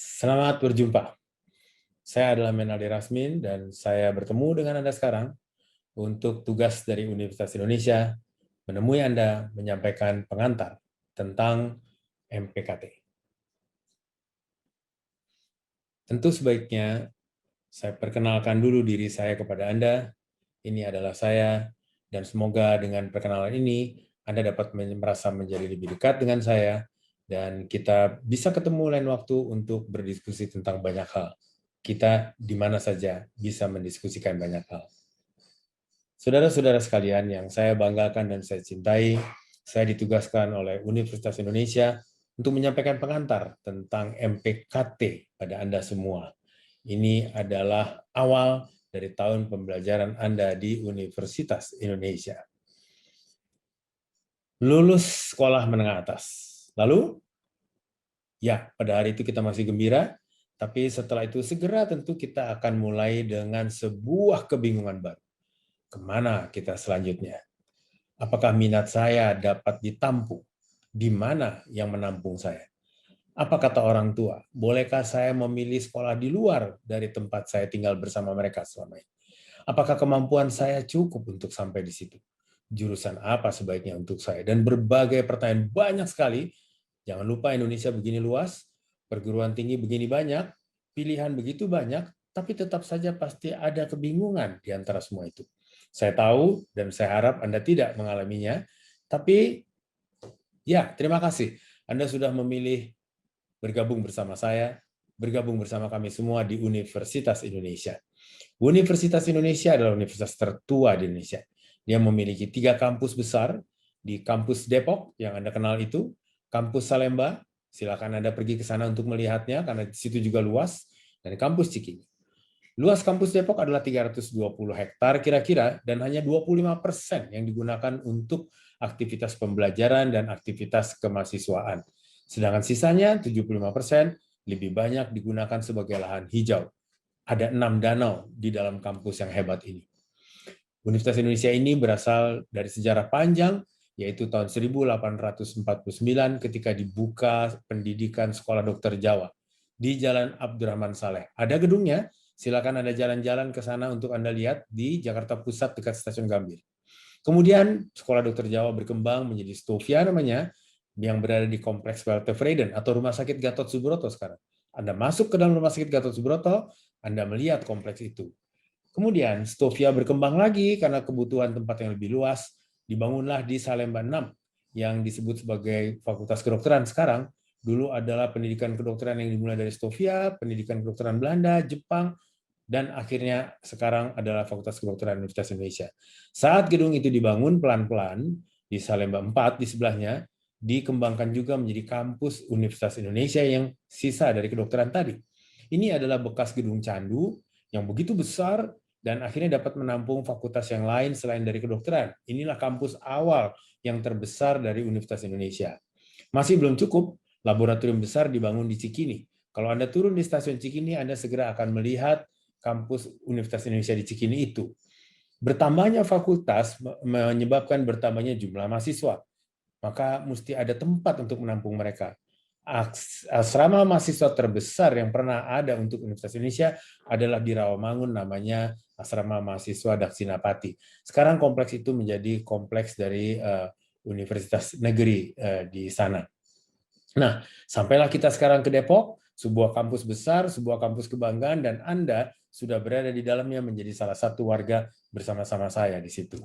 Selamat berjumpa. Saya adalah Menaldi Rasmin dan saya bertemu dengan Anda sekarang untuk tugas dari Universitas Indonesia menemui Anda menyampaikan pengantar tentang MPKT. Tentu sebaiknya saya perkenalkan dulu diri saya kepada Anda. Ini adalah saya dan semoga dengan perkenalan ini Anda dapat merasa menjadi lebih dekat dengan saya dan kita bisa ketemu lain waktu untuk berdiskusi tentang banyak hal. Kita di mana saja bisa mendiskusikan banyak hal. Saudara-saudara sekalian yang saya banggakan dan saya cintai, saya ditugaskan oleh Universitas Indonesia untuk menyampaikan pengantar tentang MPKT pada Anda semua. Ini adalah awal dari tahun pembelajaran Anda di Universitas Indonesia. Lulus sekolah menengah atas. Lalu, ya, pada hari itu kita masih gembira, tapi setelah itu segera tentu kita akan mulai dengan sebuah kebingungan baru. Kemana kita selanjutnya? Apakah minat saya dapat ditampung? Di mana yang menampung saya? Apa kata orang tua? Bolehkah saya memilih sekolah di luar dari tempat saya tinggal bersama mereka selama ini? Apakah kemampuan saya cukup untuk sampai di situ? Jurusan apa sebaiknya untuk saya? Dan berbagai pertanyaan banyak sekali. Jangan lupa Indonesia begini luas, perguruan tinggi begini banyak, pilihan begitu banyak, tapi tetap saja pasti ada kebingungan di antara semua itu. Saya tahu dan saya harap Anda tidak mengalaminya, tapi ya, terima kasih. Anda sudah memilih bergabung bersama saya, bergabung bersama kami semua di Universitas Indonesia. Universitas Indonesia adalah universitas tertua di Indonesia. Dia memiliki 3 kampus besar, di kampus Depok yang Anda kenal itu, kampus Salemba, silakan Anda pergi ke sana untuk melihatnya karena di situ juga luas, dan kampus Cikini. Luas kampus Depok adalah 320 hektar kira-kira dan hanya 25% yang digunakan untuk aktivitas pembelajaran dan aktivitas kemahasiswaan. Sedangkan sisanya 75% lebih banyak digunakan sebagai lahan hijau. Ada 6 danau di dalam kampus yang hebat ini. Universitas Indonesia ini berasal dari sejarah panjang, yaitu tahun 1849 ketika dibuka pendidikan Sekolah Dokter Jawa di Jalan Abdurrahman Saleh. Ada gedungnya, silakan Anda jalan-jalan ke sana untuk Anda lihat di Jakarta Pusat dekat Stasiun Gambir. Kemudian Sekolah Dokter Jawa berkembang menjadi Stovia namanya, yang berada di Kompleks Walter Freyden atau Rumah Sakit Gatot Subroto sekarang. Anda masuk ke dalam Rumah Sakit Gatot Subroto, Anda melihat kompleks itu. Kemudian Stovia berkembang lagi karena kebutuhan tempat yang lebih luas, dibangunlah di Salemba 6 yang disebut sebagai Fakultas Kedokteran sekarang. Dulu adalah pendidikan kedokteran yang dimulai dari Stovia, pendidikan kedokteran Belanda, Jepang, dan akhirnya sekarang adalah Fakultas Kedokteran Universitas Indonesia. Saat gedung itu dibangun pelan-pelan di Salemba 4 di sebelahnya, dikembangkan juga menjadi kampus Universitas Indonesia yang sisa dari kedokteran tadi. Ini adalah bekas gedung candu yang begitu besar dan akhirnya dapat menampung fakultas yang lain selain dari kedokteran. Inilah kampus awal yang terbesar dari Universitas Indonesia. Masih belum cukup, laboratorium besar dibangun di Cikini. Kalau Anda turun di stasiun Cikini, Anda segera akan melihat kampus Universitas Indonesia di Cikini itu. Bertambahnya fakultas menyebabkan bertambahnya jumlah mahasiswa. Maka mesti ada tempat untuk menampung mereka. Asrama mahasiswa terbesar yang pernah ada untuk Universitas Indonesia adalah di Rawamangun, namanya Asrama Mahasiswa Daksinapati. Sekarang kompleks itu menjadi kompleks dari Universitas Negeri di sana. Nah, sampailah kita sekarang ke Depok, sebuah kampus besar, sebuah kampus kebanggaan, dan Anda sudah berada di dalamnya menjadi salah satu warga bersama-sama saya di situ.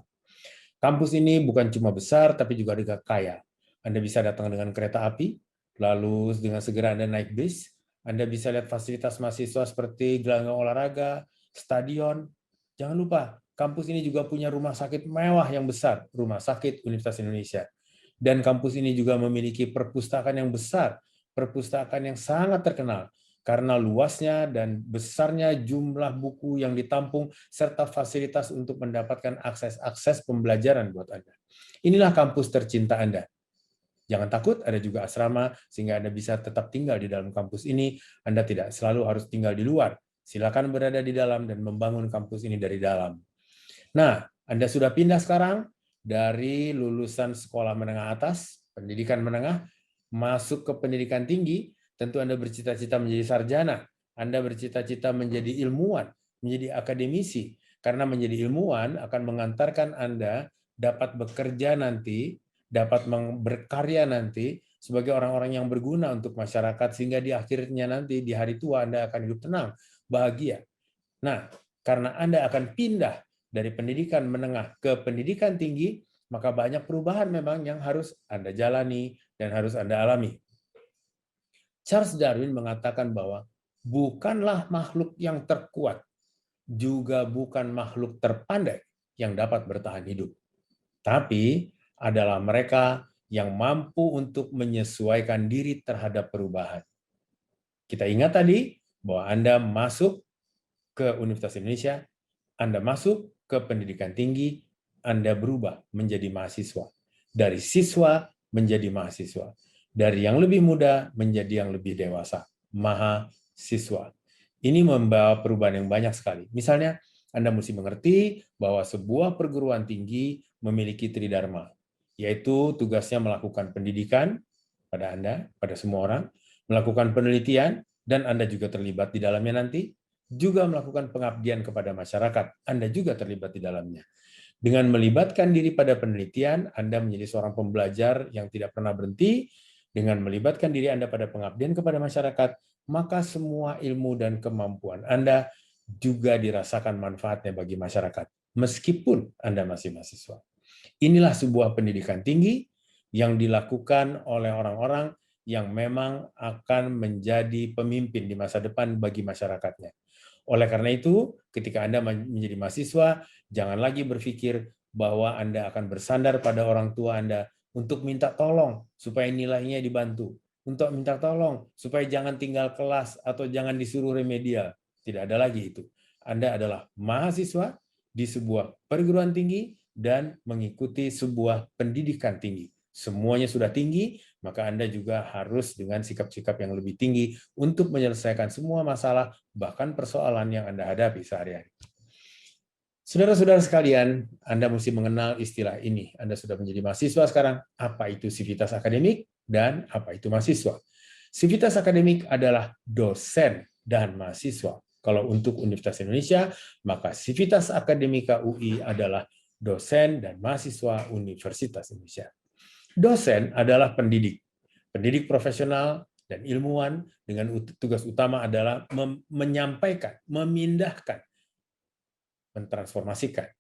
Kampus ini bukan cuma besar, tapi juga kaya. Anda bisa datang dengan kereta api, lalu dengan segera Anda naik bis, Anda bisa lihat fasilitas mahasiswa seperti gelanggang olahraga, stadion. Jangan lupa, kampus ini juga punya rumah sakit mewah yang besar, Rumah Sakit Universitas Indonesia. Dan kampus ini juga memiliki perpustakaan yang besar, perpustakaan yang sangat terkenal, karena luasnya dan besarnya jumlah buku yang ditampung serta fasilitas untuk mendapatkan akses pembelajaran buat Anda. Inilah kampus tercinta Anda. Jangan takut, ada juga asrama sehingga Anda bisa tetap tinggal di dalam kampus ini. Anda tidak selalu harus tinggal di luar. Silakan berada di dalam dan membangun kampus ini dari dalam. Nah, Anda sudah pindah sekarang dari lulusan sekolah menengah atas, pendidikan menengah, masuk ke pendidikan tinggi. tentu Anda bercita-cita menjadi sarjana, Anda bercita-cita menjadi ilmuwan, menjadi akademisi, karena menjadi ilmuwan akan mengantarkan Anda dapat bekerja nanti, dapat berkarya nanti sebagai orang-orang yang berguna untuk masyarakat, sehingga di akhirnya nanti di hari tua Anda akan hidup tenang, bahagia. Nah, karena Anda akan pindah dari pendidikan menengah ke pendidikan tinggi, maka banyak perubahan memang yang harus Anda jalani dan harus Anda alami. Charles Darwin mengatakan bahwa bukanlah makhluk yang terkuat, juga bukan makhluk terpandai yang dapat bertahan hidup, tapi adalah mereka yang mampu untuk menyesuaikan diri terhadap perubahan. Kita ingat tadi bahwa Anda masuk ke Universitas Indonesia, Anda masuk ke pendidikan tinggi, Anda berubah menjadi mahasiswa. Dari siswa menjadi mahasiswa. Dari yang lebih muda menjadi yang lebih dewasa. Mahasiswa. Ini membawa perubahan yang banyak sekali. Misalnya, Anda mesti mengerti bahwa sebuah perguruan tinggi memiliki tridharma, yaitu tugasnya melakukan pendidikan pada Anda, pada semua orang, melakukan penelitian, dan Anda juga terlibat di dalamnya nanti, juga melakukan pengabdian kepada masyarakat. Anda juga terlibat di dalamnya. Dengan melibatkan diri pada penelitian, Anda menjadi seorang pembelajar yang tidak pernah berhenti. Dengan melibatkan diri Anda pada pengabdian kepada masyarakat, maka semua ilmu dan kemampuan Anda juga dirasakan manfaatnya bagi masyarakat, meskipun Anda masih mahasiswa. Inilah sebuah pendidikan tinggi yang dilakukan oleh orang-orang yang memang akan menjadi pemimpin di masa depan bagi masyarakatnya. Oleh karena itu, ketika Anda menjadi mahasiswa, jangan lagi berpikir bahwa Anda akan bersandar pada orang tua Anda untuk minta tolong supaya nilainya dibantu, untuk minta tolong supaya jangan tinggal kelas atau jangan disuruh remedial. Tidak ada lagi itu. Anda adalah mahasiswa di sebuah perguruan tinggi dan mengikuti sebuah pendidikan tinggi. Semuanya sudah tinggi, maka Anda juga harus dengan sikap-sikap yang lebih tinggi untuk menyelesaikan semua masalah, bahkan persoalan yang Anda hadapi sehari-hari. Saudara-saudara sekalian, Anda mesti mengenal istilah ini. Anda sudah menjadi mahasiswa sekarang, apa itu sivitas akademik dan apa itu mahasiswa. Sivitas akademik adalah dosen dan mahasiswa. Kalau untuk Universitas Indonesia, maka sivitas akademika UI adalah dosen dan mahasiswa Universitas Indonesia. Dosen adalah pendidik. Pendidik profesional dan ilmuwan dengan tugas utama adalah menyampaikan, memindahkan, mentransformasikan,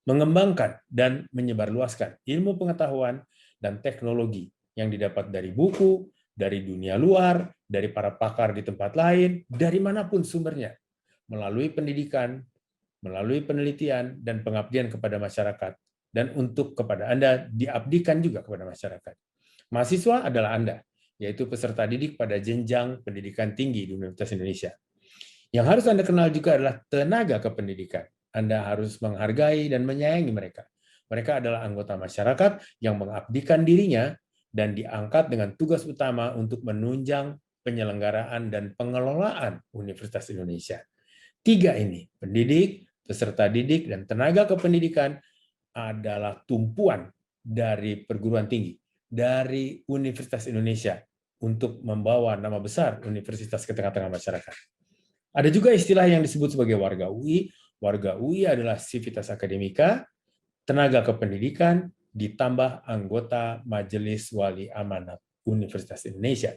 mengembangkan, dan menyebarluaskan ilmu pengetahuan dan teknologi yang didapat dari buku, dari dunia luar, dari para pakar di tempat lain, dari manapun sumbernya, melalui pendidikan, melalui penelitian, dan pengabdian kepada masyarakat, dan untuk kepada Anda diabdikan juga kepada masyarakat. Mahasiswa adalah Anda, yaitu peserta didik pada jenjang pendidikan tinggi di Universitas Indonesia. Yang harus Anda kenal juga adalah tenaga kependidikan. Anda harus menghargai dan menyayangi mereka. Mereka adalah anggota masyarakat yang mengabdikan dirinya dan diangkat dengan tugas utama untuk menunjang penyelenggaraan dan pengelolaan Universitas Indonesia. Tiga ini, pendidik, peserta didik, dan tenaga kependidikan adalah tumpuan dari perguruan tinggi, dari Universitas Indonesia untuk membawa nama besar universitas ke tengah-tengah masyarakat. Ada juga istilah yang disebut sebagai warga UI. Warga UI adalah sivitas akademika, tenaga kependidikan, ditambah anggota Majelis Wali Amanat Universitas Indonesia.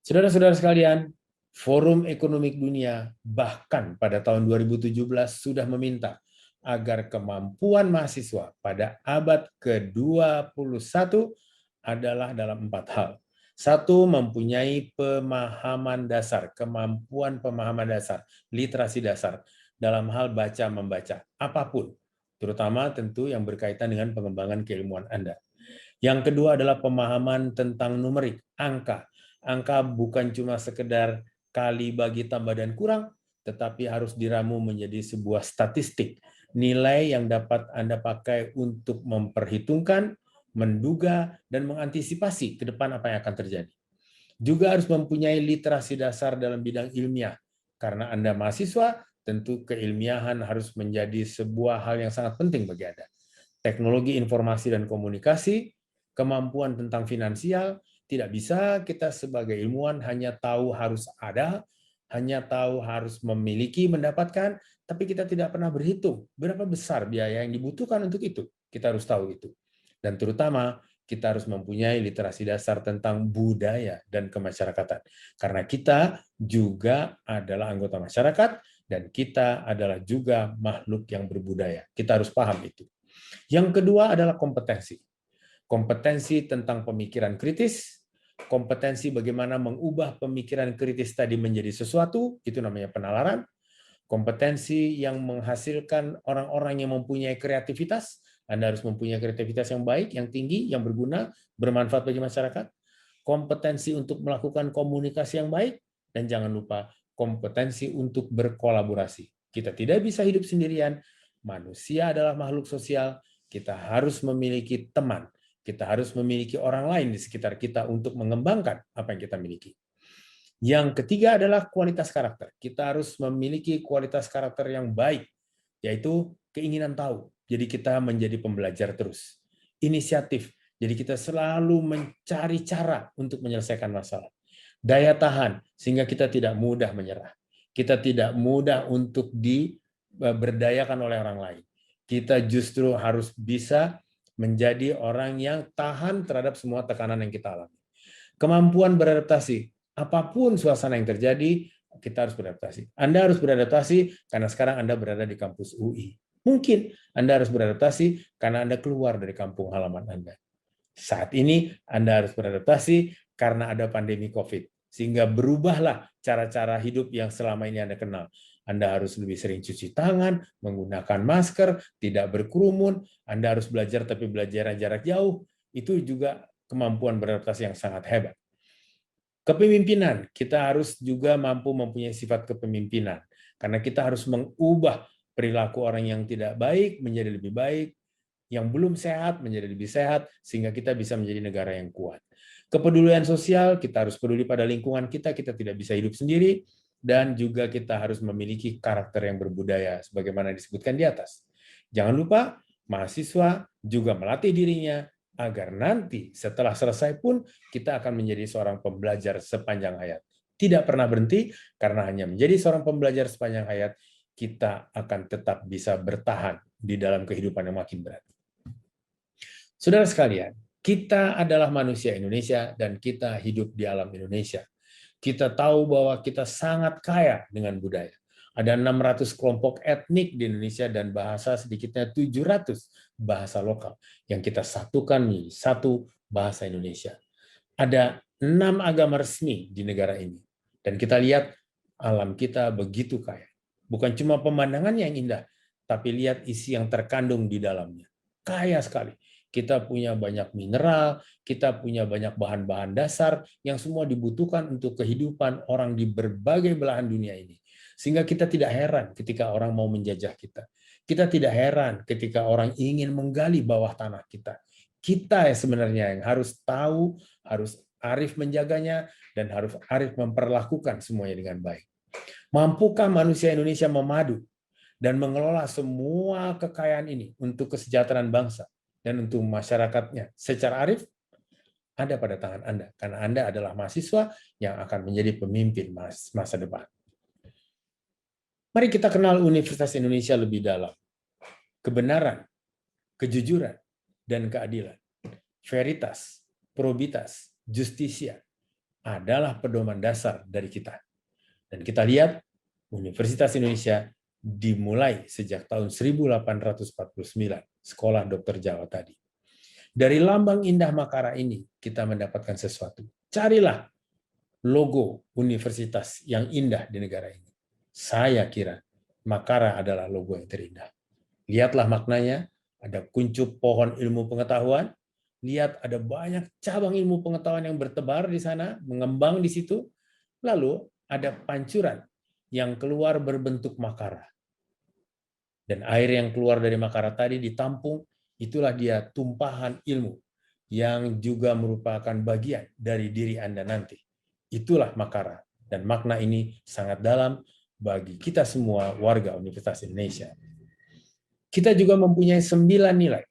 Saudara-saudara sekalian, Forum Ekonomi Dunia bahkan pada tahun 2017 sudah meminta agar kemampuan mahasiswa pada abad ke-21 adalah dalam 4 hal. 1, mempunyai pemahaman dasar, kemampuan pemahaman dasar, literasi dasar dalam hal baca-membaca, apapun, terutama tentu yang berkaitan dengan pengembangan keilmuan Anda. Yang kedua adalah pemahaman tentang numerik, angka. Angka bukan cuma sekedar kali, bagi, tambah, dan kurang, tetapi harus diramu menjadi sebuah statistik, nilai yang dapat Anda pakai untuk memperhitungkan, menduga, dan mengantisipasi ke depan apa yang akan terjadi. Juga harus mempunyai literasi dasar dalam bidang ilmiah. Karena Anda mahasiswa, tentu keilmiahan harus menjadi sebuah hal yang sangat penting bagi Anda. Teknologi informasi dan komunikasi, kemampuan tentang finansial, Tidak bisa kita sebagai ilmuwan hanya tahu harus ada, hanya tahu harus memiliki, mendapatkan, tapi kita tidak pernah berhitung berapa besar biaya yang dibutuhkan untuk itu. Kita harus tahu itu. Dan terutama kita harus mempunyai literasi dasar tentang budaya dan kemasyarakatan. Karena kita juga adalah anggota masyarakat dan kita adalah juga makhluk yang berbudaya. Kita harus paham itu. Yang kedua adalah kompetensi. Kompetensi tentang pemikiran kritis, kompetensi bagaimana mengubah pemikiran kritis tadi menjadi sesuatu, itu namanya penalaran. Kompetensi yang menghasilkan orang-orang yang mempunyai kreativitas, Anda harus mempunyai kreativitas yang baik, yang tinggi, yang berguna, bermanfaat bagi masyarakat. Kompetensi untuk melakukan komunikasi yang baik, dan jangan lupa kompetensi untuk berkolaborasi. Kita tidak bisa hidup sendirian, manusia adalah makhluk sosial, kita harus memiliki teman, kita harus memiliki orang lain di sekitar kita untuk mengembangkan apa yang kita miliki. Yang ketiga adalah kualitas karakter. Kita harus memiliki kualitas karakter yang baik, yaitu keinginan tahu. Jadi kita menjadi pembelajar terus. Inisiatif. Jadi kita selalu mencari cara untuk menyelesaikan masalah. Daya tahan, sehingga kita tidak mudah menyerah. Kita tidak mudah untuk diberdayakan oleh orang lain. Kita justru harus bisa menjadi orang yang tahan terhadap semua tekanan yang kita alami. Kemampuan beradaptasi. Apapun suasana yang terjadi, kita harus beradaptasi. Anda harus beradaptasi karena sekarang Anda berada di kampus UI. Mungkin Anda harus beradaptasi karena Anda keluar dari kampung halaman Anda. Saat ini Anda harus beradaptasi karena ada pandemi COVID. Sehingga berubahlah cara-cara hidup yang selama ini Anda kenal. Anda harus lebih sering cuci tangan, menggunakan masker, tidak berkerumun. Anda harus belajar tapi belajar jarak jauh. Itu juga kemampuan beradaptasi yang sangat hebat. Kepemimpinan, kita harus juga mampu mempunyai sifat kepemimpinan. Karena kita harus mengubah perilaku orang yang tidak baik menjadi lebih baik, yang belum sehat menjadi lebih sehat, sehingga kita bisa menjadi negara yang kuat. Kepedulian sosial, kita harus peduli pada lingkungan kita tidak bisa hidup sendiri, dan juga kita harus memiliki karakter yang berbudaya, sebagaimana disebutkan di atas. Jangan lupa, mahasiswa juga melatih dirinya, agar nanti setelah selesai pun kita akan menjadi seorang pembelajar sepanjang hayat. Tidak pernah berhenti, karena hanya menjadi seorang pembelajar sepanjang hayat, kita akan tetap bisa bertahan di dalam kehidupan yang makin berat. Saudara sekalian, kita adalah manusia Indonesia dan kita hidup di alam Indonesia. Kita tahu bahwa kita sangat kaya dengan budaya. Ada 600 kelompok etnik di Indonesia dan bahasa sedikitnya 700 bahasa lokal yang kita satukan menjadi satu bahasa Indonesia. Ada 6 agama resmi di negara ini. Dan kita lihat alam kita begitu kaya. Bukan cuma pemandangannya yang indah, tapi lihat isi yang terkandung di dalamnya. Kaya sekali. Kita punya banyak mineral, kita punya banyak bahan-bahan dasar yang semua dibutuhkan untuk kehidupan orang di berbagai belahan dunia ini. Sehingga kita tidak heran ketika orang mau menjajah kita. Kita tidak heran ketika orang ingin menggali bawah tanah kita. Kita sebenarnya yang harus tahu, harus arif menjaganya, dan harus arif memperlakukan semuanya dengan baik. Mampukah manusia Indonesia memadu dan mengelola semua kekayaan ini untuk kesejahteraan bangsa dan untuk masyarakatnya secara arif? Ada pada tangan Anda, karena Anda adalah mahasiswa yang akan menjadi pemimpin masa depan. Mari kita kenal Universitas Indonesia lebih dalam. Kebenaran, kejujuran, dan keadilan. Veritas, probitas, justisia adalah pedoman dasar dari kita. Dan kita lihat Universitas Indonesia dimulai sejak tahun 1849, Sekolah Dokter Jawa tadi. Dari lambang indah Makara ini kita mendapatkan sesuatu. Carilah logo universitas yang indah di negara ini. Saya kira Makara adalah logo yang terindah. Lihatlah maknanya, ada kuncup pohon ilmu pengetahuan, lihat ada banyak cabang ilmu pengetahuan yang bertebar di sana, mengembang di situ, lalu ada pancuran yang keluar berbentuk Makara. Dan air yang keluar dari Makara tadi ditampung, itulah dia tumpahan ilmu yang juga merupakan bagian dari diri Anda nanti. Itulah Makara. Dan makna ini sangat dalam bagi kita semua warga Universitas Indonesia. Kita juga mempunyai 9 nilai.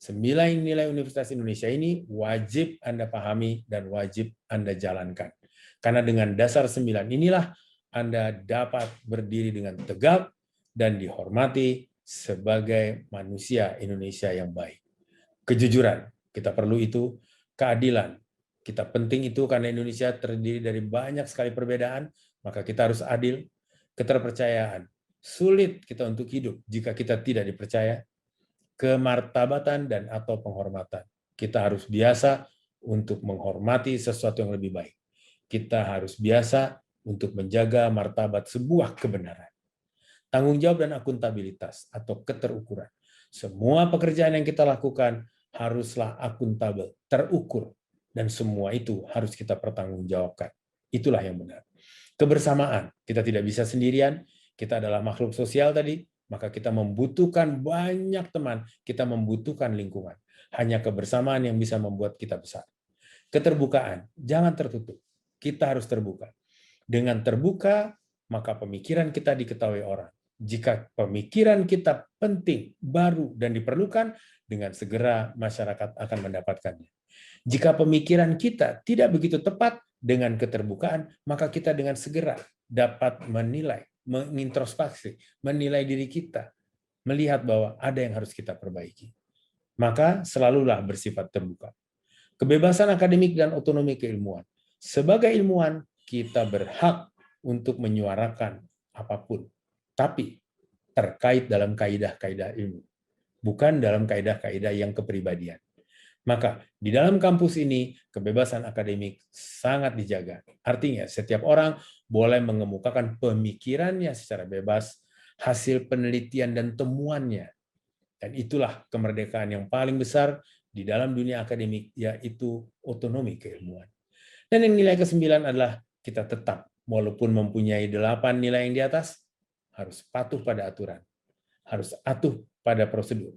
9 nilai Universitas Indonesia ini wajib Anda pahami dan wajib Anda jalankan. Karena dengan dasar 9 inilah Anda dapat berdiri dengan tegak dan dihormati sebagai manusia Indonesia yang baik. Kejujuran, kita perlu itu. Keadilan, kita penting itu karena Indonesia terdiri dari banyak sekali perbedaan, maka kita harus adil. Keterpercayaan, sulit kita untuk hidup jika kita tidak dipercaya. Kemartabatan dan atau penghormatan. Kita harus biasa untuk menghormati sesuatu yang lebih baik. Kita harus biasa untuk menjaga martabat sebuah kebenaran. Tanggung jawab dan akuntabilitas atau keterukuran. Semua pekerjaan yang kita lakukan haruslah akuntabel, terukur, dan semua itu harus kita pertanggungjawabkan. Itulah yang benar. Kebersamaan, kita tidak bisa sendirian, kita adalah makhluk sosial tadi, maka kita membutuhkan banyak teman, kita membutuhkan lingkungan. Hanya kebersamaan yang bisa membuat kita besar. Keterbukaan, jangan tertutup. Kita harus terbuka. Dengan terbuka, maka pemikiran kita diketahui orang. Jika pemikiran kita penting, baru, dan diperlukan, dengan segera masyarakat akan mendapatkannya. Jika pemikiran kita tidak begitu tepat dengan keterbukaan, maka kita dengan segera dapat menilai, mengintrospeksi, menilai diri kita, melihat bahwa ada yang harus kita perbaiki. Maka selalulah bersifat terbuka. Kebebasan akademik dan otonomi keilmuan. Sebagai ilmuwan, kita berhak untuk menyuarakan apapun, tapi terkait dalam kaidah-kaidah ilmu, bukan dalam kaidah-kaidah yang kepribadian. Maka di dalam kampus ini kebebasan akademik sangat dijaga. Artinya setiap orang boleh mengemukakan pemikirannya secara bebas, hasil penelitian dan temuannya. Dan itulah kemerdekaan yang paling besar di dalam dunia akademik, yaitu otonomi keilmuan. Dan yang nilai ke-9 adalah kita tetap, walaupun mempunyai 8 nilai yang di atas, harus patuh pada aturan, harus patuh pada prosedur,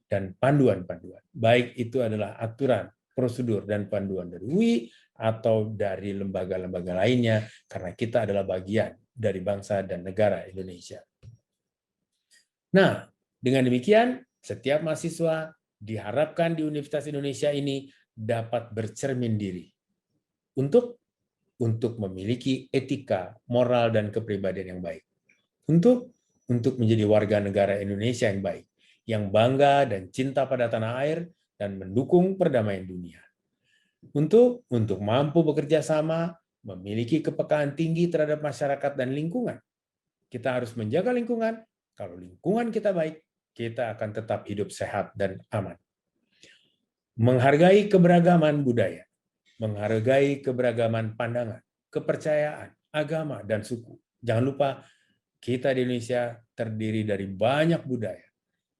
dan panduan-panduan. Baik itu adalah aturan, prosedur, dan panduan dari UI atau dari lembaga-lembaga lainnya, karena kita adalah bagian dari bangsa dan negara Indonesia. Nah, dengan demikian, setiap mahasiswa diharapkan di Universitas Indonesia ini dapat bercermin diri untuk memiliki etika, moral, dan kepribadian yang baik. Untuk menjadi warga negara Indonesia yang baik, yang bangga dan cinta pada tanah air dan mendukung perdamaian dunia. Untuk mampu bekerja sama, memiliki kepekaan tinggi terhadap masyarakat dan lingkungan. Kita harus menjaga lingkungan. Kalau lingkungan kita baik, kita akan tetap hidup sehat dan aman. Menghargai keberagaman budaya, menghargai keberagaman pandangan, kepercayaan, agama, dan suku. Jangan lupa, kita di Indonesia terdiri dari banyak budaya,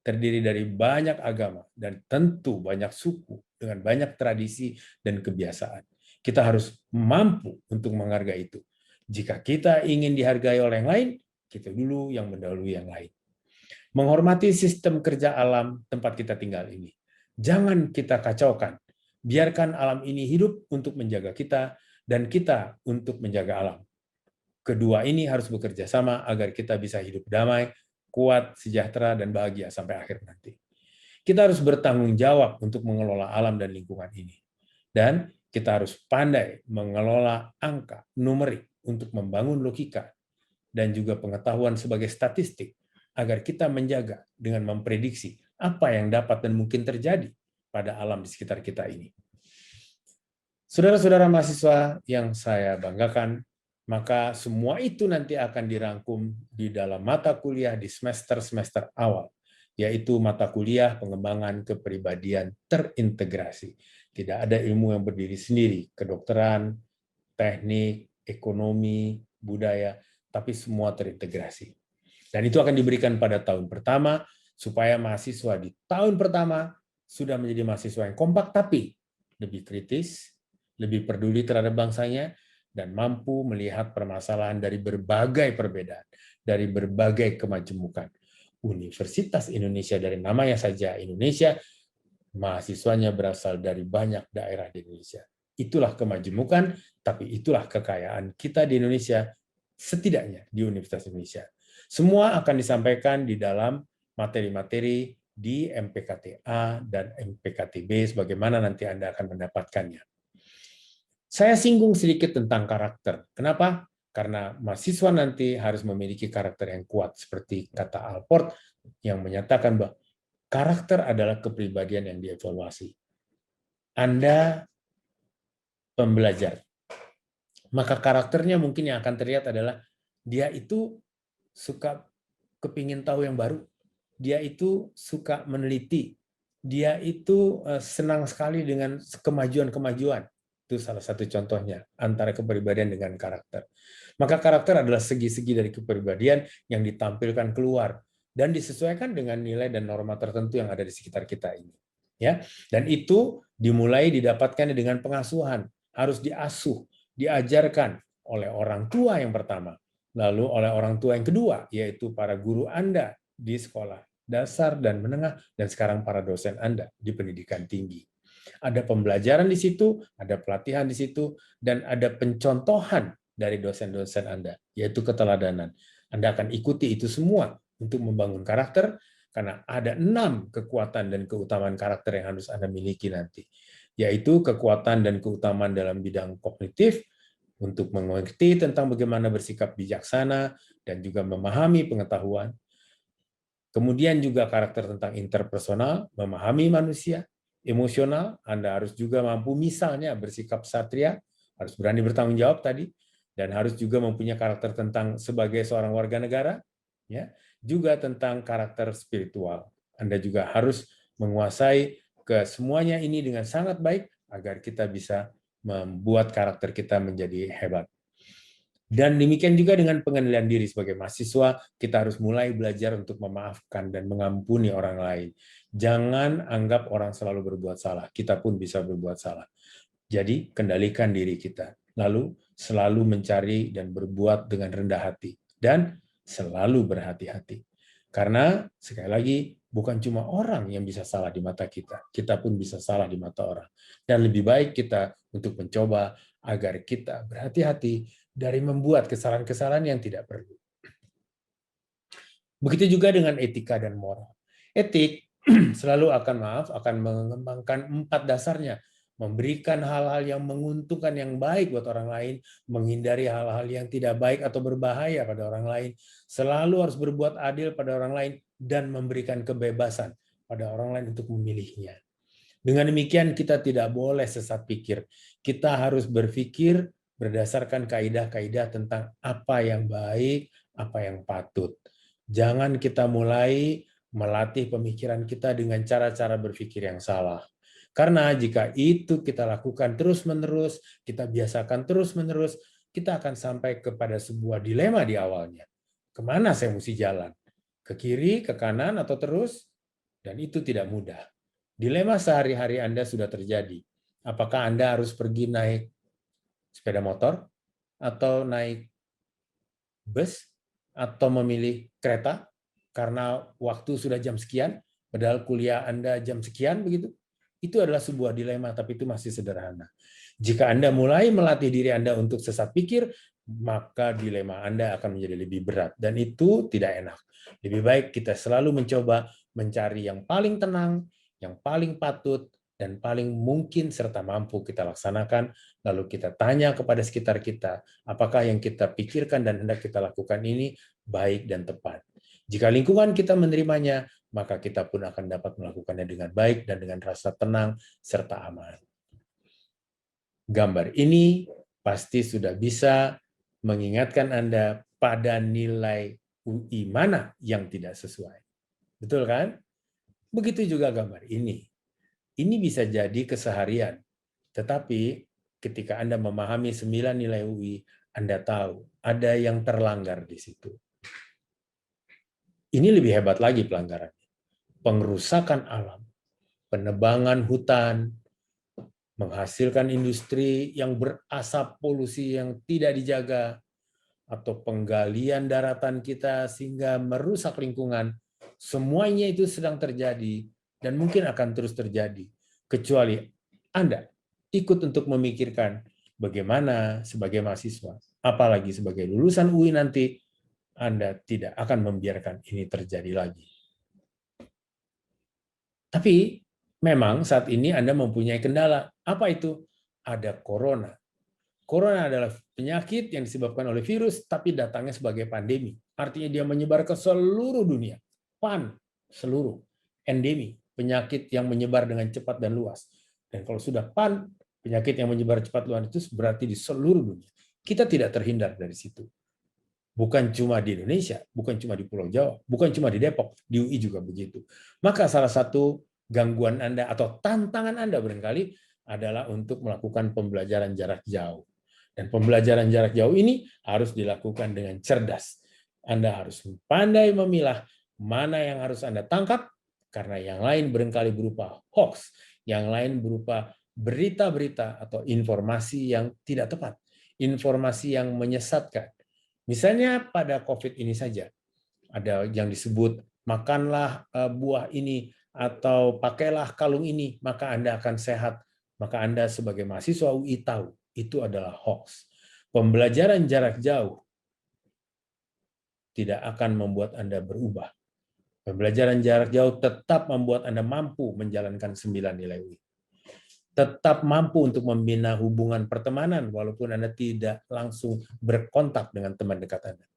terdiri dari banyak agama, dan tentu banyak suku dengan banyak tradisi dan kebiasaan. Kita harus mampu untuk menghargai itu. Jika kita ingin dihargai oleh yang lain, kita dulu yang mendahului yang lain. Menghormati sistem kerja alam tempat kita tinggal ini. Jangan kita kacaukan. Biarkan alam ini hidup untuk menjaga kita, dan kita untuk menjaga alam. Kedua ini harus bekerja sama agar kita bisa hidup damai, kuat, sejahtera, dan bahagia sampai akhir nanti. Kita harus bertanggung jawab untuk mengelola alam dan lingkungan ini. Dan kita harus pandai mengelola angka, numerik, untuk membangun logika, dan juga pengetahuan sebagai statistik, agar kita menjaga dengan memprediksi apa yang dapat dan mungkin terjadi pada alam di sekitar kita ini. Saudara-saudara mahasiswa yang saya banggakan, maka semua itu nanti akan dirangkum di dalam mata kuliah di semester-semester awal, yaitu mata kuliah pengembangan kepribadian terintegrasi. Tidak ada ilmu yang berdiri sendiri, kedokteran, teknik, ekonomi, budaya, tapi semua terintegrasi. Dan itu akan diberikan pada tahun pertama, supaya mahasiswa di tahun pertama sudah menjadi mahasiswa yang kompak, tapi lebih kritis, lebih peduli terhadap bangsanya, dan mampu melihat permasalahan dari berbagai perbedaan, dari berbagai kemajemukan. Universitas Indonesia, dari namanya saja Indonesia, mahasiswanya berasal dari banyak daerah di Indonesia. Itulah kemajemukan, tapi itulah kekayaan kita di Indonesia, setidaknya di Universitas Indonesia. Semua akan disampaikan di dalam materi-materi di MPKT-A dan MPKT-B sebagaimana nanti Anda akan mendapatkannya. Saya singgung sedikit tentang karakter. Kenapa? Karena mahasiswa nanti harus memiliki karakter yang kuat, seperti kata Alport yang menyatakan bahwa karakter adalah kepribadian yang dievaluasi. Anda pembelajar, maka karakternya mungkin yang akan terlihat adalah dia itu suka kepingin tahu yang baru, dia itu suka meneliti, dia itu senang sekali dengan kemajuan-kemajuan. Itu salah satu contohnya antara kepribadian dengan karakter. Maka karakter adalah segi-segi dari kepribadian yang ditampilkan keluar dan disesuaikan dengan nilai dan norma tertentu yang ada di sekitar kita ini. Ya, dan itu dimulai didapatkan dengan pengasuhan, harus diasuh, diajarkan oleh orang tua yang pertama, lalu oleh orang tua yang kedua, yaitu para guru Anda di sekolah dasar dan menengah, dan sekarang para dosen Anda di pendidikan tinggi. Ada pembelajaran di situ, ada pelatihan di situ, dan ada pencontohan dari dosen-dosen Anda, yaitu keteladanan. Anda akan ikuti itu semua untuk membangun karakter, karena ada 6 kekuatan dan keutamaan karakter yang harus Anda miliki nanti, yaitu kekuatan dan keutamaan dalam bidang kognitif, untuk mengerti tentang bagaimana bersikap bijaksana dan juga memahami pengetahuan. Kemudian juga karakter tentang interpersonal, memahami manusia. Emosional, Anda harus juga mampu misalnya bersikap satria, harus berani bertanggung jawab tadi, dan harus juga mempunyai karakter tentang sebagai seorang warga negara, ya. Juga tentang karakter spiritual. Anda juga harus menguasai kesemuanya ini dengan sangat baik agar kita bisa membuat karakter kita menjadi hebat. Dan demikian juga dengan pengendalian diri sebagai mahasiswa, kita harus mulai belajar untuk memaafkan dan mengampuni orang lain. Jangan anggap orang selalu berbuat salah, kita pun bisa berbuat salah. Jadi, kendalikan diri kita. Lalu, selalu mencari dan berbuat dengan rendah hati. Dan selalu berhati-hati. Karena, sekali lagi, bukan cuma orang yang bisa salah di mata kita. Kita pun bisa salah di mata orang. Dan lebih baik kita untuk mencoba agar kita berhati-hati dari membuat kesalahan-kesalahan yang tidak perlu. Begitu juga dengan etika dan moral. Etik selalu akan mengembangkan 4 dasarnya. Memberikan hal-hal yang menguntungkan yang baik buat orang lain, menghindari hal-hal yang tidak baik atau berbahaya pada orang lain, selalu harus berbuat adil pada orang lain, dan memberikan kebebasan pada orang lain untuk memilihnya. Dengan demikian kita tidak boleh sesat pikir. Kita harus berpikir berdasarkan kaidah-kaidah tentang apa yang baik, apa yang patut. Jangan kita mulai melatih pemikiran kita dengan cara-cara berpikir yang salah. Karena jika itu kita lakukan terus-menerus, kita biasakan terus-menerus, kita akan sampai kepada sebuah dilema di awalnya. Kemana saya mesti jalan? Ke kiri, ke kanan, atau terus? Dan itu tidak mudah. Dilema sehari-hari Anda sudah terjadi. Apakah Anda harus pergi naik sepeda motor, atau naik bus, atau memilih kereta, karena waktu sudah jam sekian, padahal kuliah Anda jam sekian, begitu? Itu adalah sebuah dilema, tapi itu masih sederhana. Jika Anda mulai melatih diri Anda untuk sesat pikir, maka dilema Anda akan menjadi lebih berat, dan itu tidak enak. Lebih baik kita selalu mencoba mencari yang paling tenang, yang paling patut, dan paling mungkin serta mampu kita laksanakan, lalu kita tanya kepada sekitar kita, apakah yang kita pikirkan dan hendak kita lakukan ini baik dan tepat. Jika lingkungan kita menerimanya, maka kita pun akan dapat melakukannya dengan baik dan dengan rasa tenang serta aman. Gambar ini pasti sudah bisa mengingatkan Anda pada nilai UI mana yang tidak sesuai. Betul kan? Begitu juga gambar ini. Ini bisa jadi keseharian, tetapi ketika Anda memahami 9 nilai UI, Anda tahu ada yang terlanggar di situ. Ini lebih hebat lagi pelanggarannya. Pengerusakan alam, penebangan hutan, menghasilkan industri yang berasap polusi yang tidak dijaga, atau penggalian daratan kita sehingga merusak lingkungan, semuanya itu sedang terjadi dan mungkin akan terus terjadi, kecuali Anda ikut untuk memikirkan bagaimana sebagai mahasiswa, apalagi sebagai lulusan UI nanti, Anda tidak akan membiarkan ini terjadi lagi. Tapi memang saat ini Anda mempunyai kendala. Apa itu? Ada corona. Corona adalah penyakit yang disebabkan oleh virus, tapi datangnya sebagai pandemi. Artinya dia menyebar ke seluruh dunia. Seluruh. Endemi, penyakit yang menyebar dengan cepat dan luas. Dan kalau sudah penyakit yang menyebar cepat luas itu berarti di seluruh dunia. Kita tidak terhindar dari situ. Bukan cuma di Indonesia, bukan cuma di Pulau Jawa, bukan cuma di Depok, di UI juga begitu. Maka salah satu gangguan Anda atau tantangan Anda barangkali adalah untuk melakukan pembelajaran jarak jauh. Dan pembelajaran jarak jauh ini harus dilakukan dengan cerdas. Anda harus pandai memilah mana yang harus Anda tangkap, karena yang lain barangkali berupa hoax, yang lain berupa berita-berita atau informasi yang tidak tepat, informasi yang menyesatkan. Misalnya pada COVID ini saja, ada yang disebut makanlah buah ini atau pakailah kalung ini, maka Anda akan sehat. Maka Anda sebagai mahasiswa UI tahu, itu adalah hoax. Pembelajaran jarak jauh tidak akan membuat Anda berubah. Pembelajaran jarak jauh tetap membuat Anda mampu menjalankan 9 nilai UI. Tetap mampu untuk membina hubungan pertemanan walaupun Anda tidak langsung berkontak dengan teman dekat Anda.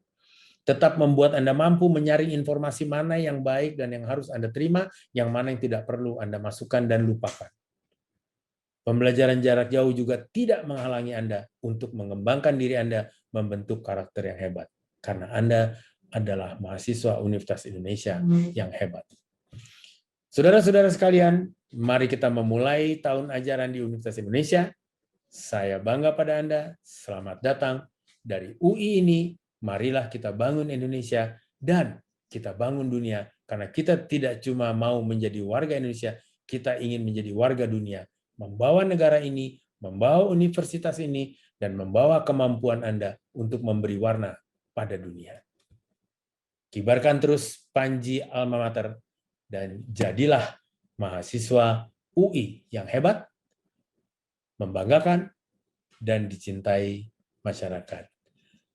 Tetap membuat Anda mampu menyaring informasi mana yang baik dan yang harus Anda terima, yang mana yang tidak perlu Anda masukkan dan lupakan. Pembelajaran jarak jauh juga tidak menghalangi Anda untuk mengembangkan diri Anda, membentuk karakter yang hebat. Karena Anda adalah mahasiswa Universitas Indonesia yang hebat. Saudara-saudara sekalian, mari kita memulai tahun ajaran di Universitas Indonesia. Saya bangga pada Anda. Selamat datang dari UI ini. Marilah kita bangun Indonesia dan kita bangun dunia. Karena kita tidak cuma mau menjadi warga Indonesia, kita ingin menjadi warga dunia. Membawa negara ini, membawa universitas ini, dan membawa kemampuan Anda untuk memberi warna pada dunia. Kibarkan terus panji alma mater, dan jadilah mahasiswa UI yang hebat, membanggakan, dan dicintai masyarakat.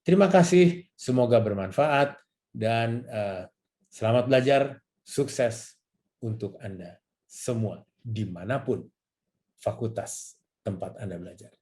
Terima kasih, semoga bermanfaat, dan selamat belajar, sukses untuk Anda semua, dimanapun fakultas tempat Anda belajar.